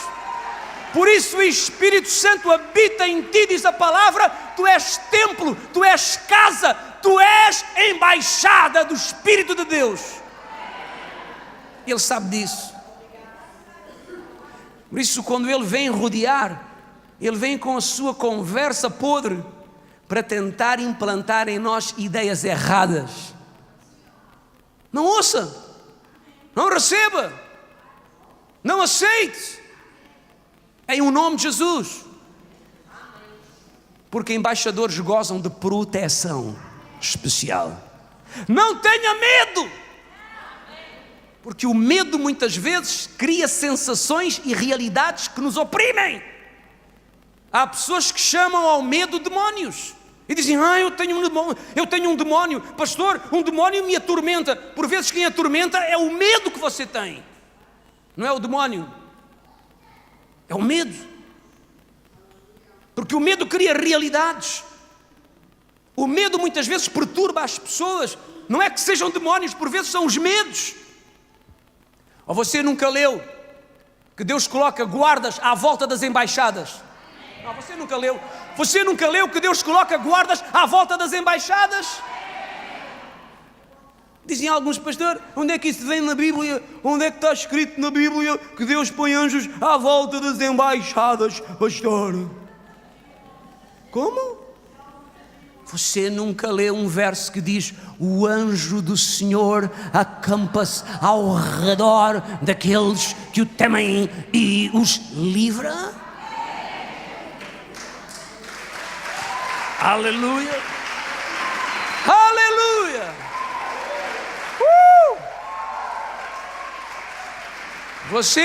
Por isso o Espírito Santo habita em ti, diz a palavra. Tu és templo, tu és casa, tu és a embaixada do Espírito de Deus. Ele sabe disso. Por isso, quando ele vem rodear, ele vem com a sua conversa podre para tentar implantar em nós ideias erradas. Não ouça, não receba, não aceite, em o nome de Jesus. Porque embaixadores gozam de proteção especial. Não tenha medo. Porque o medo muitas vezes cria sensações e realidades que nos oprimem. Há pessoas que chamam ao medo demónios e dizem: eu tenho um demónio, pastor, um demónio me atormenta. Por vezes quem atormenta é o medo que você tem, não é o demónio, é o medo. Porque o medo cria realidades. O medo muitas vezes perturba as pessoas. Não é que sejam demónios, por vezes são os medos. Ou você nunca leu que Deus coloca guardas à volta das embaixadas? Não, você nunca leu. Você nunca leu que Deus coloca guardas à volta das embaixadas? Dizem alguns, pastor, onde é que isso vem na Bíblia? Onde é que está escrito na Bíblia que Deus põe anjos à volta das embaixadas, pastor? Como? Você nunca leu um verso que diz: o anjo do Senhor acampa-se ao redor daqueles que o temem e os livra? Aleluia! Aleluia! Você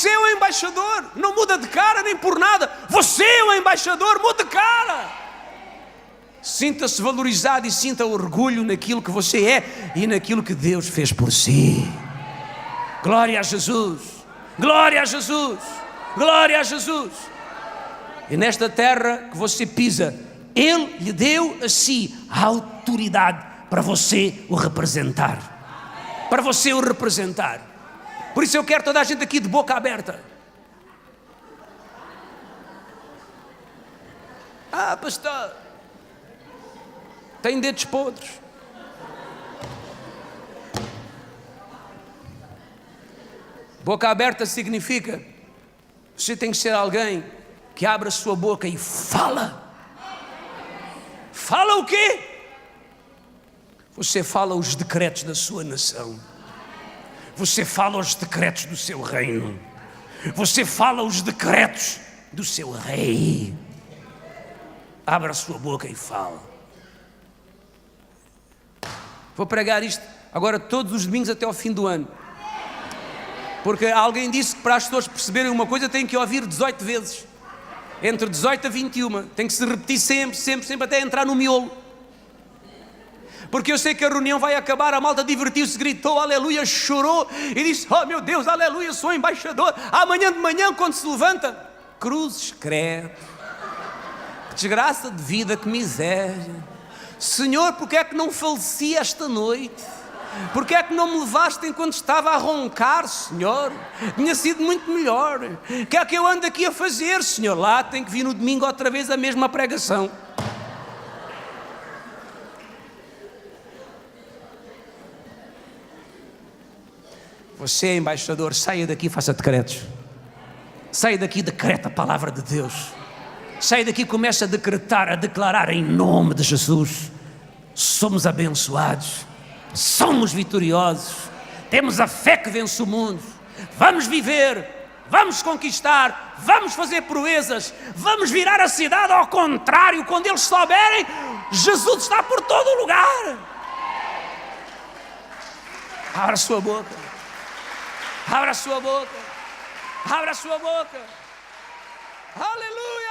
é o embaixador, não muda de cara nem por nada. Você é o embaixador, muda de cara. Sinta-se valorizado e sinta orgulho naquilo que você é e naquilo que Deus fez por si. Glória a Jesus, glória a Jesus, glória a Jesus. E nesta terra que você pisa, Ele lhe deu a si a autoridade para você o representar. Para você o representar. Por isso eu quero toda a gente aqui de boca aberta. Pastor, tem dedos podres. Boca aberta significa você tem que ser alguém que abre a sua boca e fala. Fala o quê? Você fala os decretos da sua nação. Você fala os decretos do seu reino. Você fala os decretos do seu rei. Abra a sua boca e fala. Vou pregar isto agora todos os domingos até ao fim do ano. Porque alguém disse que para as pessoas perceberem uma coisa tem que ouvir 18 vezes. Entre 18 a 21. Tem que se repetir sempre até entrar no miolo. Porque eu sei que a reunião vai acabar, a malta divertiu-se, gritou, aleluia, chorou e disse: oh meu Deus, aleluia, sou embaixador. Amanhã de manhã, quando se levanta, cruzes, credo, que desgraça de vida, que miséria. Senhor, porque é que não faleci esta noite? Porque é que não me levaste enquanto estava a roncar, Senhor? Tinha sido muito melhor. O que é que eu ando aqui a fazer, Senhor? Lá tem que vir no domingo outra vez a mesma pregação. Você é embaixador, saia daqui e faça decretos. Saia daqui e decreta a palavra de Deus. Saia daqui e comece a decretar, a declarar em nome de Jesus. Somos abençoados, somos vitoriosos, temos a fé que vence o mundo. Vamos viver, vamos conquistar, vamos fazer proezas, vamos virar a cidade ao contrário. Quando eles souberem, Jesus está por todo o lugar. Abra a sua boca. Abra a sua boca. Abra a sua boca. Aleluia.